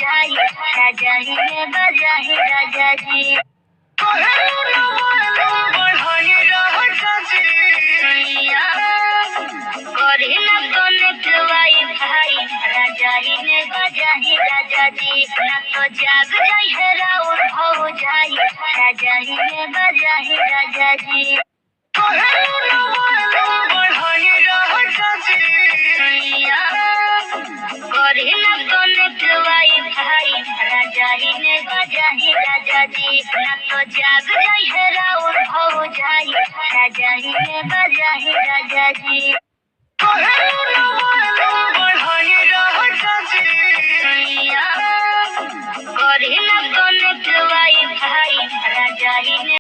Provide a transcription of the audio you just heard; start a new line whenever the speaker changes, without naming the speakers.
जाई राजा ही में बजाही राजा जी। करी ना कनेक्ट वाईफाई राजा ही में बजाही राजा जी। ना तो जाग जाई है राउर हो जाई राजा ही में बजाही राजा जी। करी ना कनेक्ट वाईफाई राजा ही में बजाही राजा जी। ना तो जाग जाई है राउर हो जाई राजा ही में बजाही राजा जी। करी ना कनेक्ट वाईफाई राजा ही में